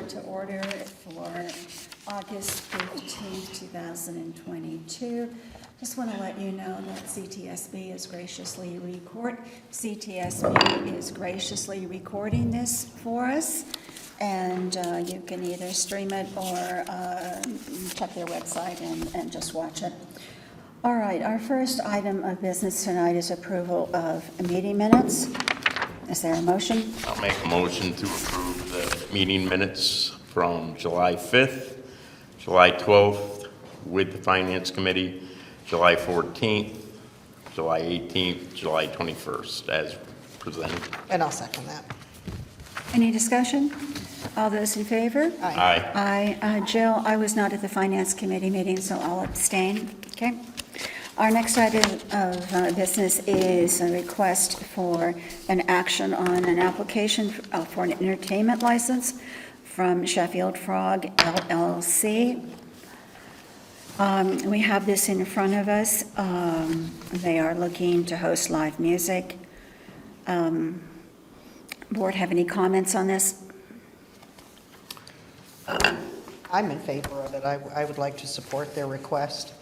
board to order for August 15th, 2022. Just want to let you know that CTSB is graciously recording this for us, and you can either stream it or check their website and just watch it. All right, our first item of business tonight is approval of meeting minutes. Is there a motion? I'll make a motion to approve the meeting minutes from July 5th, July 12th with the Finance Committee, July 14th, July 18th, July 21st as presented. And I'll second that. Any discussion? All those in favor? Aye. Aye. Jill, I was not at the Finance Committee meeting, so I'll abstain. Okay. Our next item of business is a request for an action on an application for an entertainment license from Sheffield Frog LLC. We have this in front of us. They are looking to host live music. Board have any comments on this? I'm in favor of it. I would like to support their request.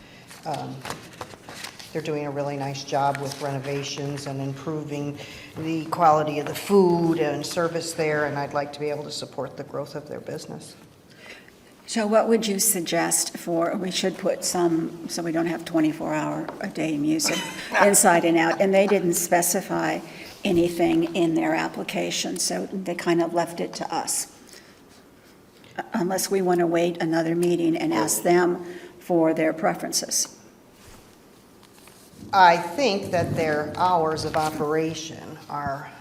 They're doing a really nice job with renovations and improving the quality of the food and service there, and I'd like to be able to support the growth of their business. So what would you suggest for, we should put some, so we don't have 24-hour-a-day music inside and out, and they didn't specify anything in their application, so they kind of left it to us. Unless we want to wait another meeting and ask them for their preferences. I think that their hours of operation are,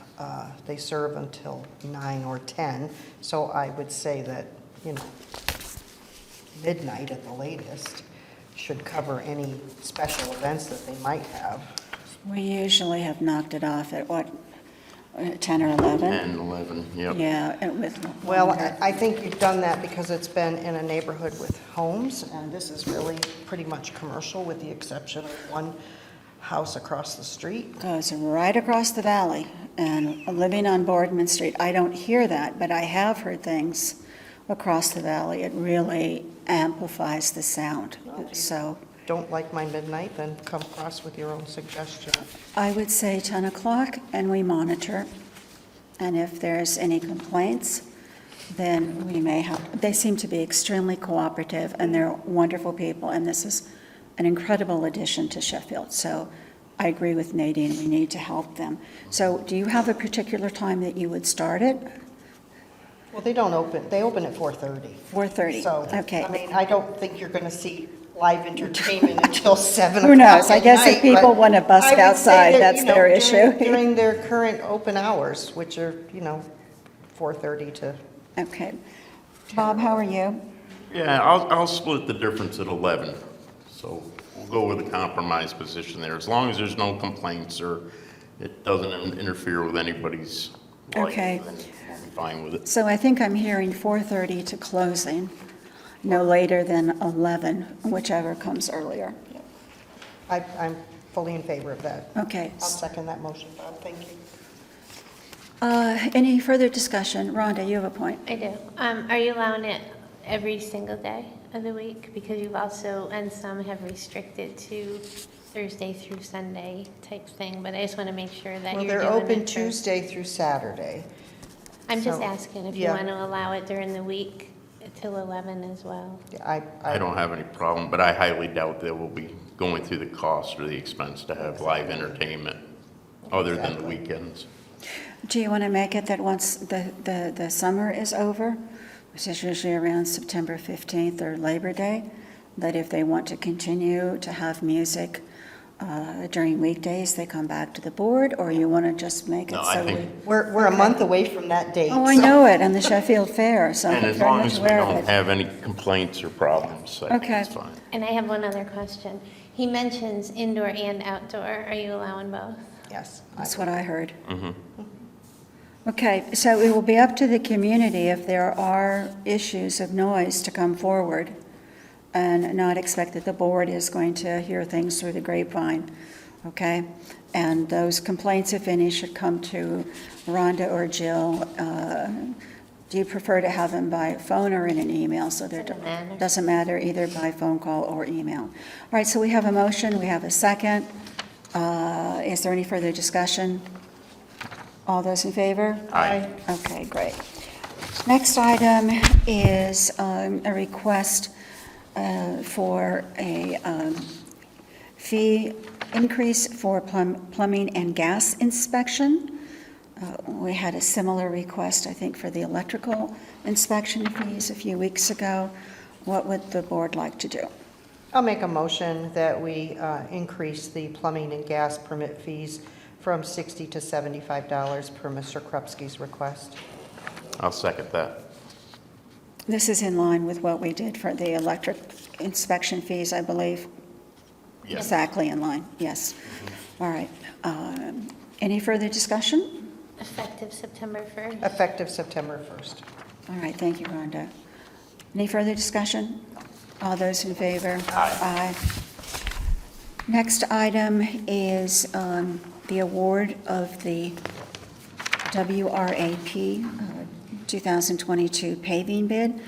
they serve until 9 or 10, so I would say that, midnight at the latest should cover any special events that they might have. We usually have knocked it off at what, 10 or 11? 10, 11, yep. Yeah, and with. Well, I think you've done that because it's been in a neighborhood with homes, and this is really pretty much commercial with the exception of one house across the street. Goes right across the valley, and living on Boardman Street, I don't hear that, but I have heard things across the valley. It really amplifies the sound, so. Don't like my midnight, then come across with your own suggestion. I would say 10 o'clock, and we monitor, and if there's any complaints, then we may have, they seem to be extremely cooperative, and they're wonderful people, and this is an incredible addition to Sheffield, so I agree with Nadine, we need to help them. So do you have a particular time that you would start it? Well, they don't open, they open at 4:30. 4:30, So, okay. I mean, I don't think you're going to see live entertainment until 7 o'clock Who knows? I at guess if night, people but want to busk I would say outside, that, that's their issue. During their current open hours, which are, 4:30 to. Okay. Bob, how are you? Yeah, I'll split the difference at 11. So we'll go with a compromise position there, as long as there's no complaints or it doesn't interfere with anybody's life. Okay. Then we'll be fine with it. So I think I'm hearing 4:30 to closing, no later than 11, whichever comes earlier. I'm fully in favor of that. Okay. I'll second that motion, Bob, thank you. Any further discussion? Rhonda, you have a point. I do. Are you allowing it every single day of the week? Because you've also, and some have restricted to Thursday through Sunday type thing, but I just want to make sure that Well, you're they're doing open it for- Tuesday through Saturday. I'm just so, asking if you yeah. want to allow it during the week till 11 as well. Yeah, I don't have any problem, but I highly doubt they will be going through the cost or the expense to have live entertainment other than the weekends. Do you want to make it that once the summer is over, which is usually around September 15th or Labor Day, that if they want to continue to have music during weekdays, they come back to the board, or you want to just make it No, so I we... think, We're a month away from that date. Oh, I so- know it, and the Sheffield Fair, so and I'm as very long much as we aware of don't it. have any complaints or problems, I think Okay. it's fine. And I have one other question. He mentions indoor and outdoor. Are you allowing both? Yes. That's what I heard. Mm-hmm. Okay, so it will be up to the community if there are issues of noise to come forward and not expect that the board is going to hear things through the grapevine, okay? And those complaints, if any, should come to Rhonda or Jill Do you prefer to have them by phone or in an email? So there Doesn't matter. doesn't matter, either by phone call or email. All right, so we have a motion, we have a second. Is there any further discussion? All those in favor? Aye. Okay, great. Next item is a request for a fee increase for plumbing and gas inspection. We had a similar request, I think, for the electrical inspection fees a few weeks ago. What would the board like to do? I'll make a motion that we increase the plumbing and gas permit fees from $60 to $75 per Mr. Krupski's request. I'll second that. This is in line with what we did for the electric inspection fees, I believe. Yes. Exactly in line, yes. All right. Any further discussion? Effective September 1st. Effective September 1st. All right, thank you, Rhonda. Any further discussion? All those in favor? Aye. Next item is the award of the WRAP 2022 paving bid.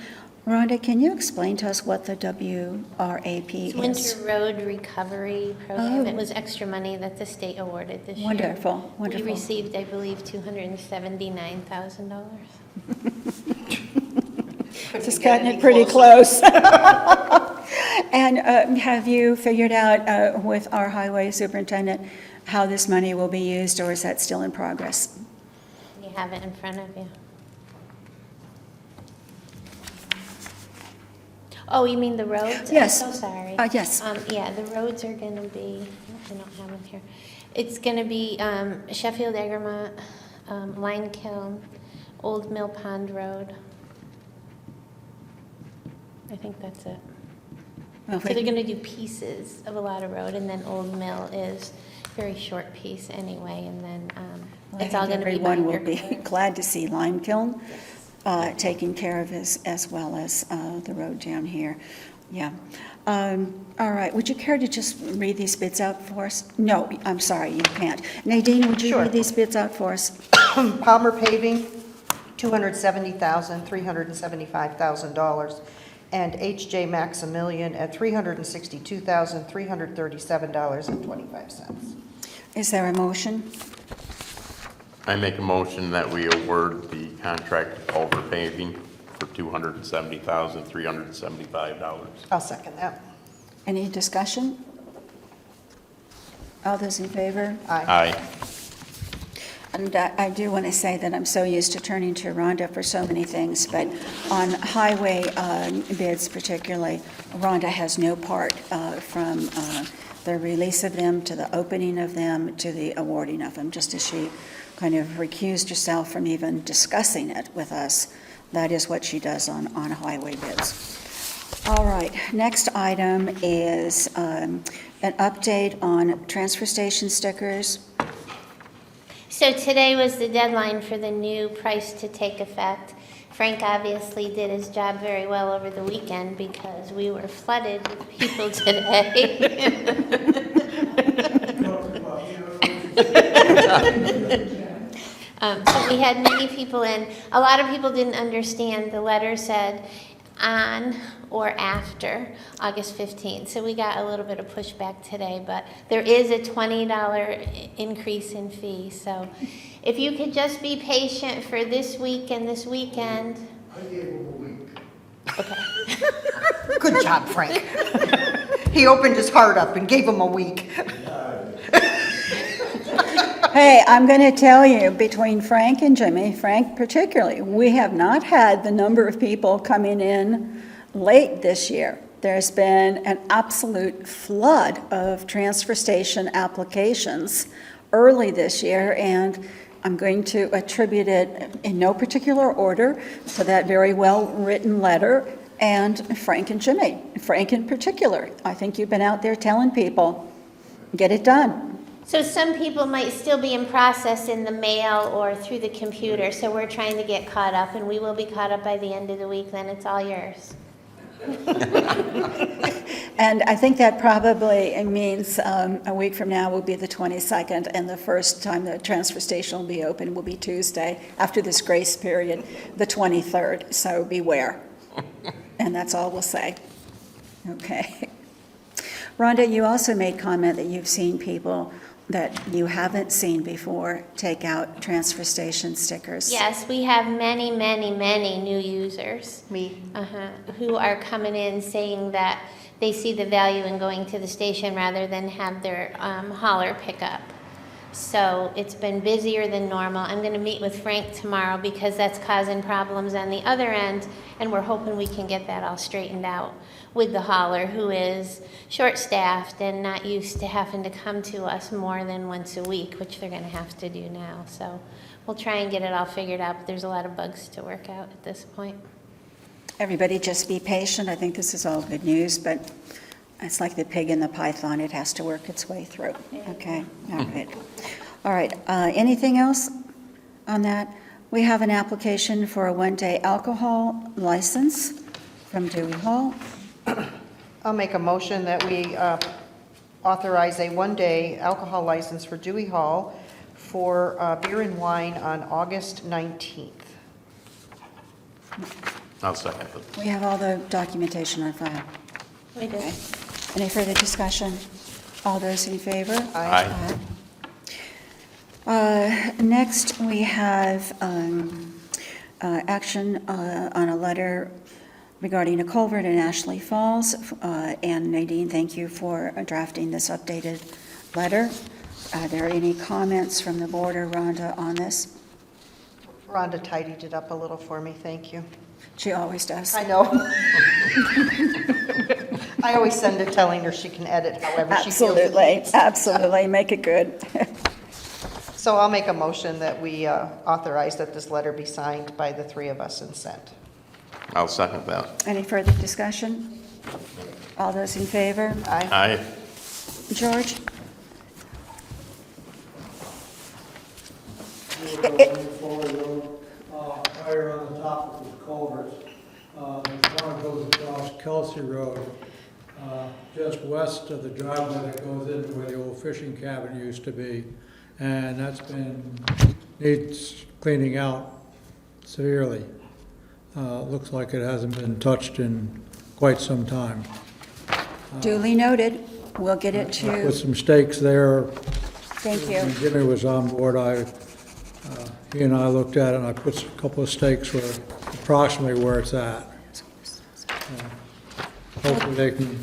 Rhonda, can you explain to us what the WRAP It's is? Winter Road Recovery Program. Oh. It was extra money that the state awarded this year. Wonderful, We wonderful. received, I believe, $279,000. Just cutting it pretty close. And have you figured out with our highway superintendent how this money will be used, or is that still in progress? You have it in front of you. Oh, you mean the roads? Yes. I'm so sorry. Yes. Yeah, the roads are going to be, I don't have them here. It's going to be Sheffield, Egremont, Line Kiln, Old Mill Pond Road. I think that's it. Well, So they're going to do pieces of a lot of road, and then Old Mill is a very short piece anyway, and then I it's all think going to be everyone will binder be coat. glad to see Lime Kiln taken care of as well as the road down here. Yeah. All right, would you care to just read these bids out for us? No, I'm sorry, you can't. Nadine, would you Sure. read these bids out for us? Palmer Paving, $270,375,000, and H.J. Maximilian at $362,337.25. Is there a motion? I make a motion that we award the contract to Culver Paving for $270,375. I'll second that. Any discussion? All those in favor? Aye. Aye. And I do want to say that I'm so used to turning to Rhonda for so many things, but on highway bids particularly, Rhonda has no part from the release of them to the opening of them to the awarding of them, just as she kind of recused herself from even discussing it with us. That is what she does on highway bids. All right, next item is an update on transfer station stickers. So today was the deadline for the new price to take effect. Frank obviously did his job very well over the weekend because we were flooded with people today. So we had many people in. A lot of people didn't understand. The letter said on or after August 15th. So we got a little bit of pushback today, but there is a $20 increase in fee. So if you could just be patient for this week and this weekend. I gave him a week. Okay. Good job, Frank. He opened his heart up and gave him a week. Hey, I'm going to tell you, between Frank and Jimmy, Frank particularly, we have not had the number of people coming in late this year. There's been an absolute flood of transfer station applications early this year, and I'm going to attribute it in no particular order to that very well-written letter and Frank and Jimmy. Frank in particular. I think you've been out there telling people, get it done. So some people might still be in process in the mail or through the computer, so we're trying to get caught up, and we will be caught up by the end of the week, then it's all yours. And I think that probably means a week from now will be the 22nd, and the first time the transfer station will be open will be Tuesday, after this grace period, the 23rd, so beware. And that's all we'll say. Okay. Rhonda, you also made comment that you've seen people that you haven't seen before take out transfer station stickers. Yes, we have many, many, many new users. Me. Who are coming in saying that they see the value in going to the station rather than have their hauler pick up. So it's been busier than normal. I'm going to meet with Frank tomorrow because that's causing problems on the other end, and we're hoping we can get that all straightened out with the hauler, who is short-staffed and not used to having to come to us more than once a week, which they're going to have to do now. So we'll try and get it all figured out, but there's a lot of bugs to work out at this point. Everybody just be patient. I think this is all good news, but it's like the pig and the python. It has to work its way through. Okay, all right. All right, anything else on that? We have an application for a one-day alcohol license from Dewey Hall. I'll make a motion that we authorize a one-day alcohol license for Dewey Hall for beer and wine on August 19th. I'll second it. We have all the documentation on file. We do. Okay. Any further discussion? All those in favor? Aye. Next, we have action on a letter regarding a culvert in Ashley Falls. And Nadine, thank you for drafting this updated letter. Are there any comments from the board or Rhonda on this? Rhonda tidied it up a little for me, thank you. She always does. I know. I always send it telling her she can edit however she feels. Absolutely, absolutely, make it good. So I'll make a motion that we authorize that this letter be signed by the three of us and sent. I'll second that. Any further discussion? All those in favor? Aye. Aye. George? Higher on the top of the culverts. The one goes across Kelsey Road, just west of the driveway that goes into where the old fishing cabin used to be. And that's needs cleaning out severely. Looks like it hasn't been touched in quite some time. Duly noted. We'll get it I to, put some stakes there. thank When you. Jimmy was on board, he and I looked at it, and I put a couple of stakes where, approximately where it's at. Hopefully they can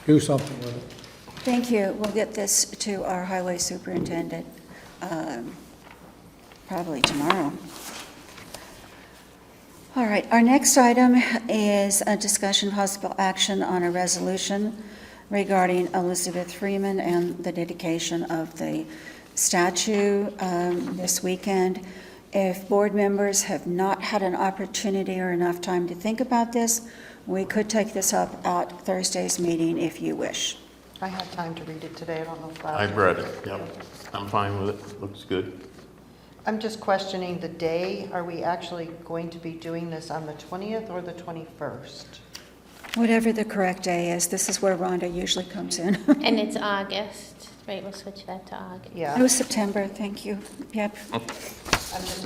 do something with it. Thank you. We'll get this to our highway superintendent probably tomorrow. All right, our next item is a discussion, possible action on a resolution regarding Elizabeth Freeman and the dedication of the statue this weekend. If board members have not had an opportunity or enough time to think about this, we could take this up at Thursday's meeting if you wish. I had time to read it today, I don't know if I've read it, yep. I'm fine with it, looks good. I'm just questioning the day. Are we actually going to be doing this on the 20th or the 21st? Whatever the correct day is, this is where Rhonda usually comes in. And it's August, right? We'll switch that to August. Yeah. Oh, September, thank you. Yep.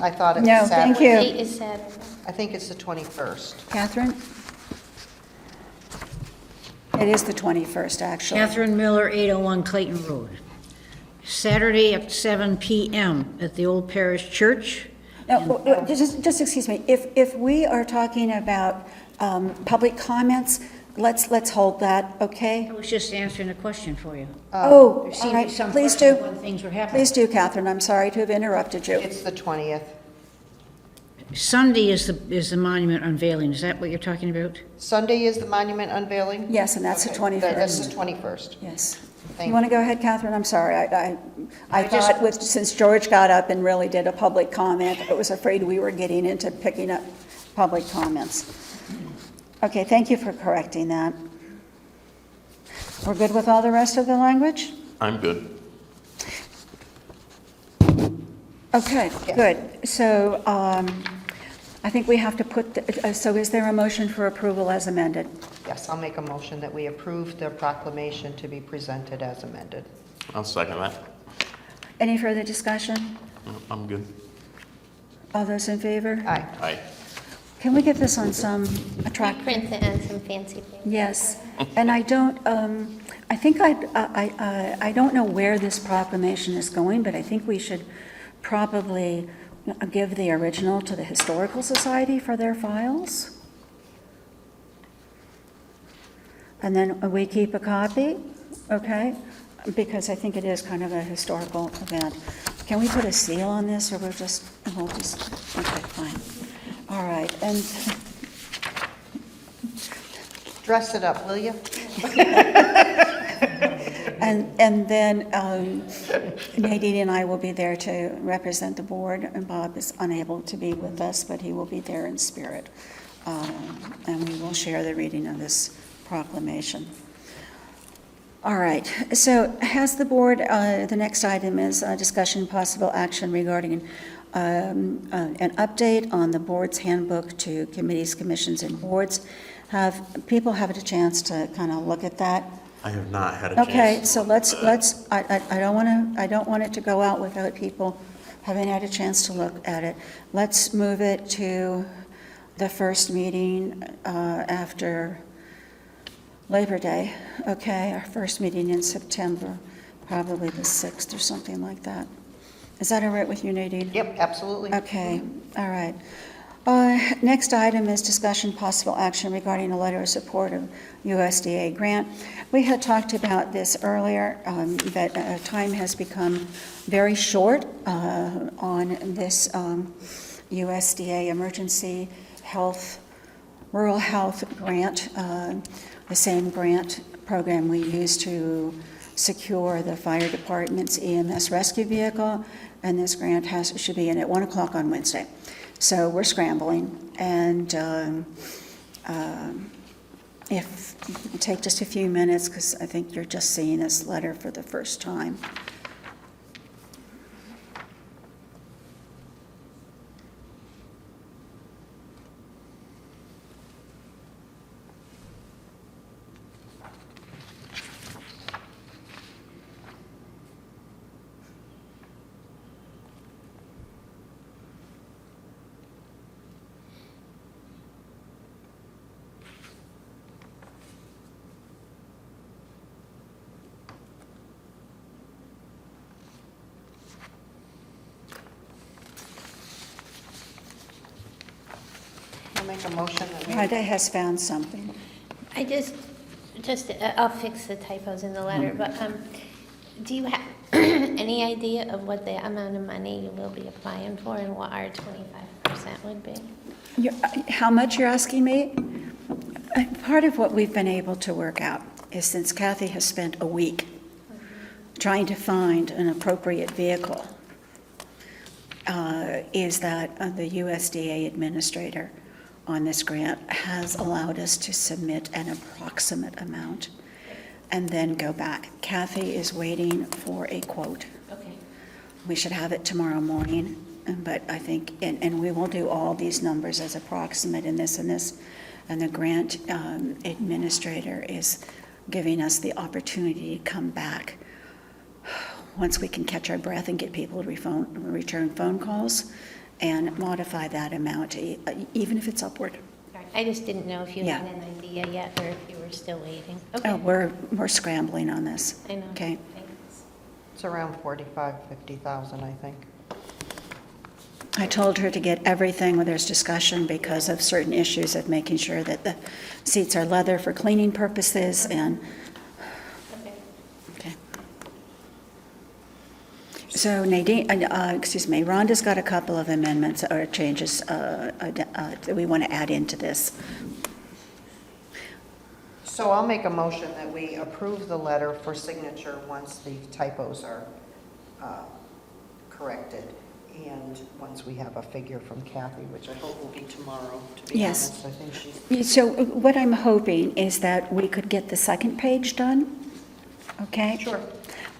I thought it was No, Saturday. thank What you. date is Saturday? I think it's the 21st. Catherine? It is the 21st, actually. Catherine Miller, 801 Clayton Road. Saturday at 7 p.m. at the Old Parish Church. No, just excuse me, if we are talking about public comments, let's hold that, okay? I was just answering a question for you. Oh, There all seemed to be right, some please question do. when things were happening. Please do, Catherine, I'm sorry to have interrupted you. It's the 20th. Sunday is the monument unveiling. Is that what you're talking about? Sunday is the monument unveiling? Yes, and that's the Okay, That's 21st. the 21st. Yes. Thank You want to go ahead, Catherine? I'm sorry, I I just- thought since George got up and really did a public comment, I was afraid we were getting into picking up public comments. Okay, thank you for correcting that. We're good with all the rest of the language? I'm good. Okay, Yeah. good. So I think we have to put, so is there a motion for approval as amended? Yes, I'll make a motion that we approve the proclamation to be presented as amended. I'll second that. Any further discussion? I'm good. All those in favor? Aye. Aye. Can we get this on some I attract? print it on some fancy paper. Yes, and I don't, I think I don't know where this proclamation is going, but I think we should probably give the original to the Historical Society for their files. And then we keep a copy, okay? Because I think it is kind of a historical event. Can we put a seal on this, or we'll just, okay, fine. All right, and Dress it up, will you? And then Nadine and I will be there to represent the board, and Bob is unable to be with us, but he will be there in spirit. And we will share the reading of this proclamation. All right, so has the board, the next item is discussion possible action regarding an update on the board's handbook to committees, commissions, and boards. Have people had a chance to kind of look at that? I have not had a chance. Okay, so let's, I don't want it to go out without people having had a chance to look at it. Let's move it to the first meeting after Labor Day, okay? Our first meeting in September, probably the 6th or something like that. Is that all right with you, Nadine? Yep, absolutely. Okay, all right. Next item is discussion possible action regarding a letter of support of USDA grant. We had talked about this earlier, that time has become very short on this USDA emergency health, rural health grant, the same grant program we use to secure the fire department's EMS rescue vehicle, and this grant should be in at 1 o'clock on Wednesday. So we're scrambling, and if you take just a few minutes, because I think you're just seeing this letter for the first time. I'll make a motion that we... Rhonda has found something. I just, I'll fix the typos in the letter, but do you have any idea of what the amount of money you will be applying for and what our 25% would be? How much you're asking me? Part of what we've been able to work out is, since Kathy has spent a week trying to find an appropriate vehicle, is that the USDA administrator on this grant has allowed us to submit an approximate amount and then go back. Kathy is waiting for a quote. Okay. We should have it tomorrow morning, but I think, and we will do all these numbers as approximate in this and this, and the grant administrator is giving us the opportunity to come back once we can catch our breath and get people to return phone calls and modify that amount, even if it's upward. All right. I just didn't know if you Yeah. had an idea yet or if you were still waiting. Oh, Okay. we're scrambling on this. I know. Okay. Thanks. It's around 50,000, I think. I told her to get everything where there's discussion because of certain issues of making sure that the seats are leather for cleaning purposes and, Okay. okay. So Nadine, Rhonda's got a couple of amendments or changes that we want to add into this. So I'll make a motion that we approve the letter for signature once the typos are corrected, and once we have a figure from Kathy, which I hope will be tomorrow, to be Yes. honest. I think she's... So what I'm hoping is that we could get the second page done, okay? Sure.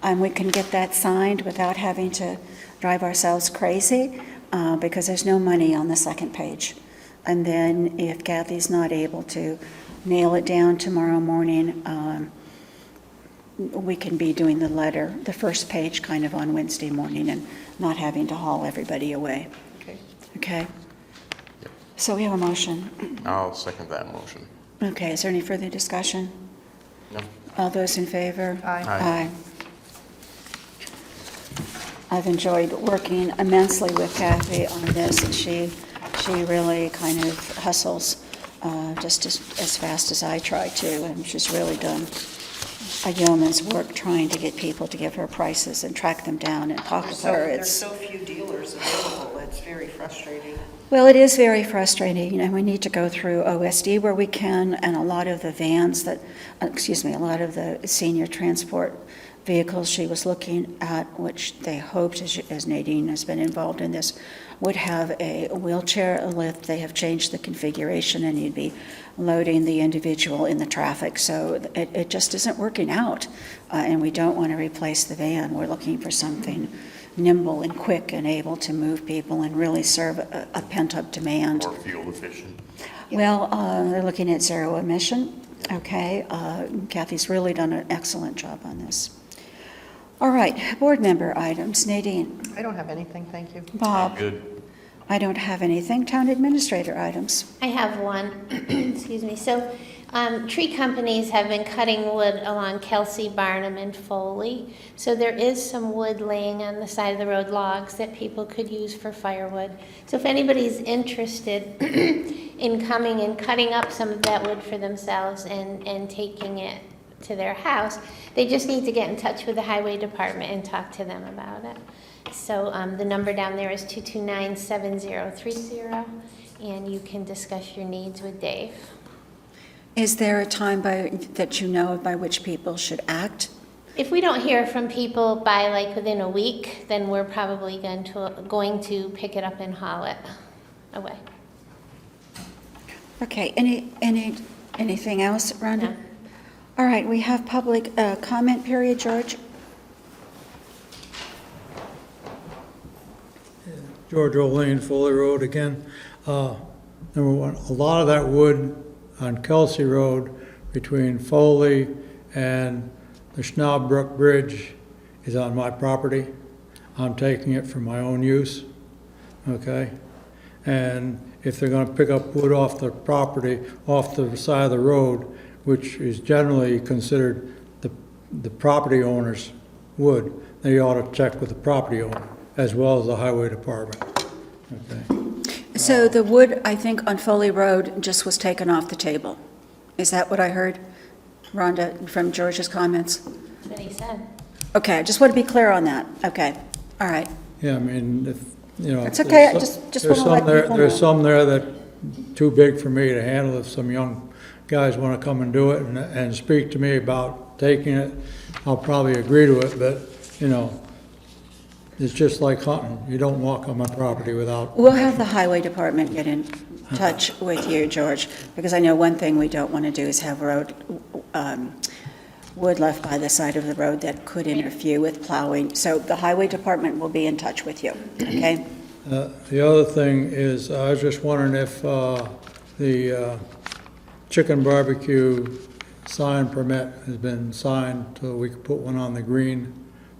And we can get that signed without having to drive ourselves crazy, because there's no money on the second page. And then if Kathy's not able to nail it down tomorrow morning, we can be doing the letter, the first page kind of on Wednesday morning and not having to haul everybody away. Okay. Okay? So we have a motion. I'll second that motion. Okay, is there any further discussion? No? All those in favor? Aye. Aye. I've enjoyed working immensely with Kathy on this, and she really kind of hustles just as fast as I try to, and she's really done a yeoman's work trying to get people to give her prices and track them down and talk with her. There's so few dealers available, it's very frustrating. Well, it is very frustrating, and we need to go through OSD where we can, and a lot of the vans that, a lot of the senior transport vehicles she was looking at, which they hoped, as Nadine has been involved in this, would have a wheelchair lift. They have changed the configuration, and you'd be loading the individual in the traffic. So it just isn't working out, and we don't want to replace the van. We're looking for something nimble and quick and able to move people and really serve a pent-up demand. More fuel efficient. Well, they're looking at zero emission. Okay, Kathy's really done an excellent job on this. All right, board member items. Nadine. I don't have anything, thank you. Bob. Good. I don't have anything. Town administrator items. I have one, excuse me. So, tree companies have been cutting wood along Kelsey, Barnum, and Foley. So there is some wood laying on the side of the road, logs that people could use for firewood. So if anybody's interested in coming and cutting up some of that wood for themselves and taking it to their house, they just need to get in touch with the highway department and talk to them about it. So the number down there is 229-7030, and you can discuss your needs with Dave. Is there a time that you know of by which people should act? If we don't hear from people by like within a week, then we're probably going to pick it up and haul it away. Okay, anything else, Rhonda? No. All right, we have public comment period, George. George O'Lane, Foley Road again. Number one, a lot of that wood on Kelsey Road between Foley and the Schnaubrook Bridge is on my property. I'm taking it for my own use, okay? And if they're gonna pick up wood off the property, off the side of the road, which is generally considered the property owner's wood, they ought to check with the property owner as well as the highway department, okay? So the wood, I think, on Foley Road just was taken off the table. Is that what I heard, Rhonda, from George's comments? That's what he said. Okay, I just want to be clear on that. Okay, all right. Yeah, I mean, if, you know. That's okay, I there's just there's wanna let some there- people There's know. some there that too big for me to handle. If some young guys want to come and do it and speak to me about taking it, I'll probably agree to it, but, you know, it's just like hunting. You don't walk on my property without, We'll have the highway department get in touch with you, George, because I know one thing we don't want to do is have wood left by the side of the road that could interfere with plowing. So the highway department will be in touch with you, okay? the other thing is, I was just wondering if the chicken barbecue sign permit has been signed so we can put one on the green.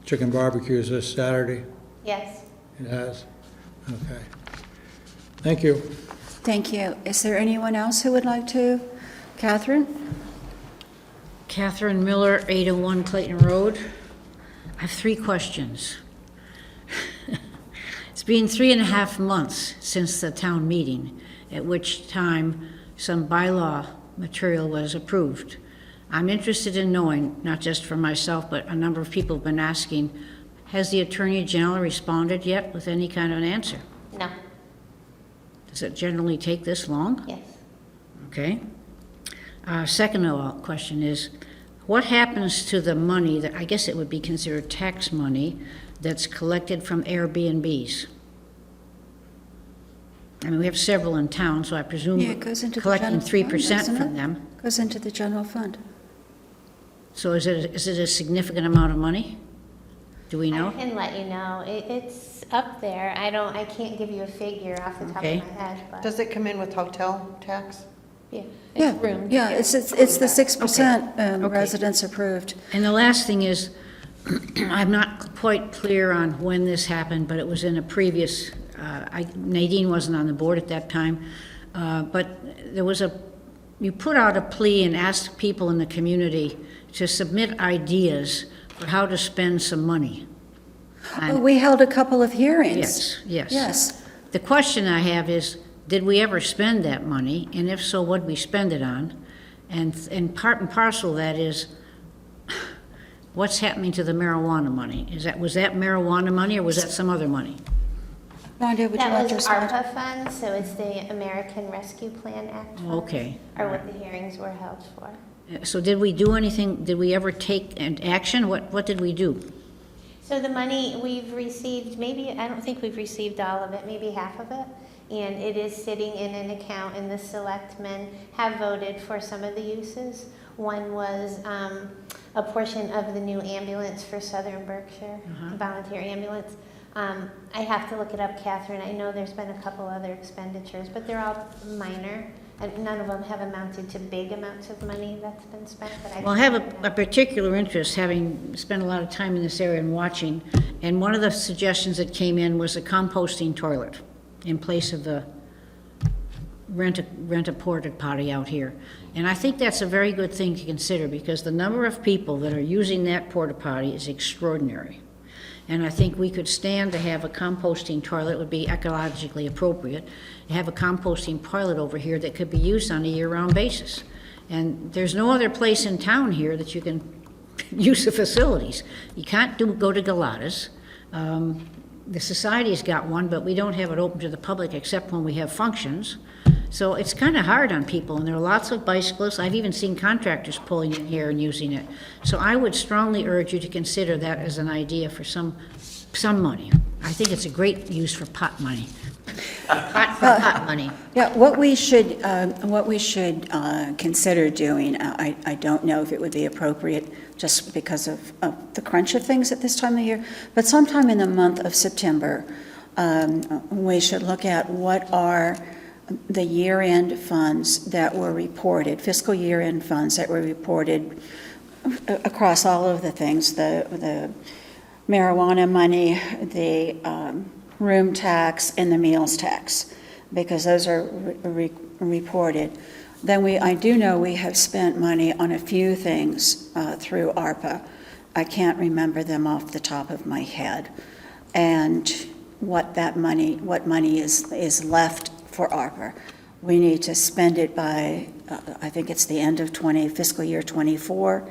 Chicken barbecues this Saturday. Yes. It has? Okay. Thank you. Thank you. Is there anyone else who would like to? Catherine? Catherine Miller, 801 Clayton Road. I have 3 questions. It's been 3.5 months since the town meeting, at which time some bylaw material was approved. I'm interested in knowing, not just for myself, but a number of people have been asking, has the Attorney General responded yet with any kind of an answer? No. Does it generally take this long? Yes. Okay. Second question is, what happens to the money that, I guess it would be considered tax money, that's collected from Airbnbs? I mean, we have several in town, so I presume Yeah, it goes into the collecting general fund, 3% doesn't from it? them. Goes into the general fund. So is it a significant amount of money? Do we know? I can let you know. It's up there. I can't give you a figure off the top Okay. of my head, but. Does it come in with hotel tax? Yeah, Yeah, it's roomed. yeah, it's the 6% Okay. residents approved. And the last thing is, I'm not quite clear on when this happened, but it was in a previous, Nadine wasn't on the board at that time, but there was you put out a plea and asked people in the community to submit ideas for how to spend some money. And- We held a couple of hearings. Yes, yes. Yes. The question I have is, did we ever spend that money? And if so, what'd we spend it on? And part and parcel of that is, what's happening to the marijuana money? Was that marijuana money or was that some other money? Rhonda, would you That like was to respond? ARPA funds, so it's the American Rescue Plan Act funds. Okay. Are what the hearings were held for. So did we do anything, did we ever take an action? What did we do? So the money we've received, I don't think we've received all of it, maybe half of it. And it is sitting in an account, and the selectmen have voted for some of the uses. One was a portion of the new ambulance for Southern Berkshire, volunteer ambulance. I have to look it up, Catherine. I know there's been a couple other expenditures, but they're all minor. And none of them have amounted to big amounts of money that's been spent. But Well, I have a particular interest, having spent a lot of time in this area and watching, and one of the suggestions that came in was a composting toilet in place of the rent a porta potty out here. And I think that's a very good thing to consider, because the number of people that are using that porta potty is extraordinary. And I think we could stand to have a composting toilet, would be ecologically appropriate, to have a composting toilet over here that could be used on a year-round basis. And there's no other place in town here that you can use the facilities. You can't go to Galatas. The society's got one, but we don't have it open to the public except when we have functions. So it's kind of hard on people, and there are lots of bicyclists. I've even seen contractors pulling in here and using it. So I would strongly urge you to consider that as an idea for some money. I think it's a great use for pot money. Pot money. Yeah, what we should consider doing, I don't know if it would be appropriate just because of the crunch of things at this time of year, but sometime in the month of September, we should look at what are the year-end funds that were reported, fiscal year-end funds that were reported across all of the things, the marijuana money, the room tax, and the meals tax, because those are reported. Then I do know we have spent money on a few things through ARPA. I can't remember them off the top of my head. And what money is left for ARPA. We need to spend it by, I think it's the end of fiscal year 24,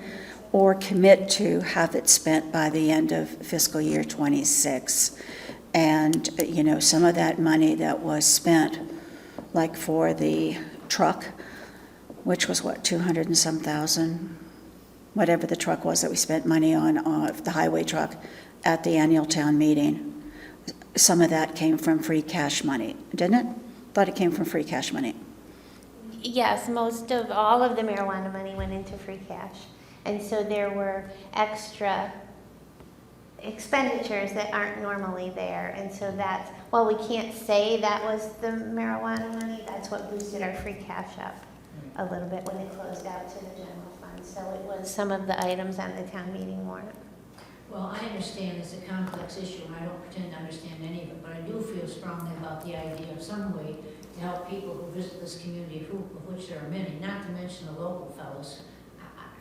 or commit to have it spent by the end of fiscal year 26. And, some of that money that was spent, like for the truck, which was 200 and some thousand, whatever the truck was that we spent money on, the highway truck at the annual town meeting, some of that came from free cash money, didn't it? Thought it came from free cash money. Yes, all of the marijuana money went into free cash. And so there were extra expenditures that aren't normally there. And so while we can't say that was the marijuana money, that's what boosted our free cash up a little bit when it closed out to the general fund. So it was some of the items on the town meeting warrant. Well, I understand it's a complex issue, and I don't pretend to understand any of it, but I do feel strongly about the idea of some way to help people who visit this community, of which there are many, not to mention the local fellows.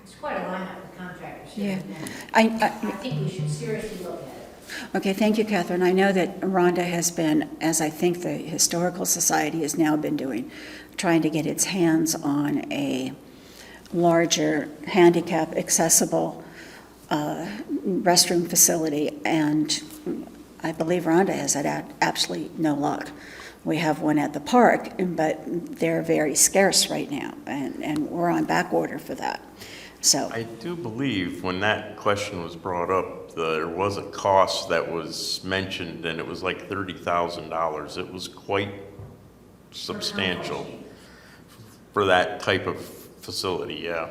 It's quite a lineup of contractors here. Yeah. I think we should seriously look at it. Okay, thank you, Catherine. I know that Rhonda has been, as I think the Historical Society has now been doing, trying to get its hands on a larger handicap accessible restroom facility, and I believe Rhonda has had absolutely no luck. We have one at the park, but they're very scarce right now, and we're on back order for that. So I do believe when that question was brought up, there was a cost that was mentioned, and it was like $30,000. It was quite substantial for that type of facility, yeah.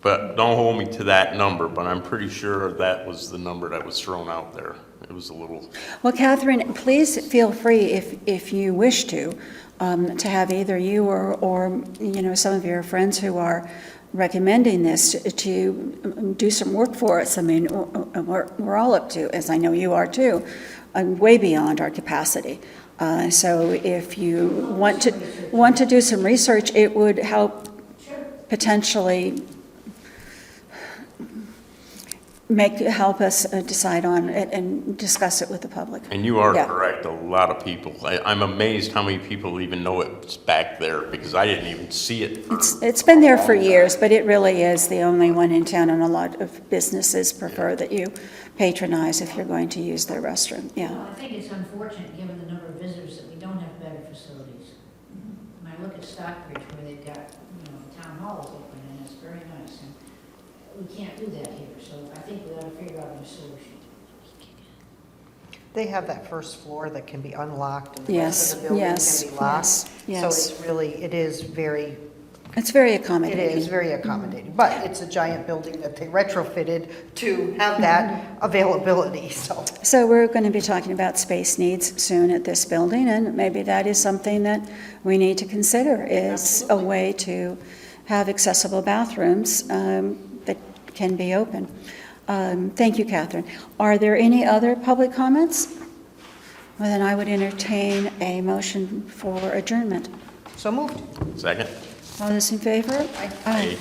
But don't hold me to that number, but I'm pretty sure that was the number that was thrown out there. It was a little, Well, Catherine, please feel free, if you wish to have either you or, you know, some of your friends who are recommending this to do some work for us. I mean, we're all up to, as I know you are too, way beyond our capacity. So if you want to do some research, it would help potentially help us decide on it and discuss it with the public. and you are Yeah. correct, a lot of people. I'm amazed how many people even know it's back there, because I didn't even see it. It's been there for years, but it really is the only one in town, and a lot of businesses prefer that you patronize if you're going to use their restroom, yeah. Well, I think it's unfortunate, given the number of visitors, that we don't have better facilities. When I look at Stockbridge, where they've got, you know, town halls open, and it's very nice, and we can't do that here, so I think we ought to figure out a solution. They have that first floor that can be unlocked and the Yes, rest of the building yes, can be locked. yes, So yes. it's really, it is very accommodating. accommodating. But it's a giant building that they retrofitted to have that availability, so. So we're going to be talking about space needs soon at this building, and maybe that is something that we need to consider, is a way to have accessible bathrooms that can be open. Thank you, Catherine. Are there any other public comments? Well, then I would entertain a motion for adjournment. So moved. Second? All those in favor? Aye. Aye.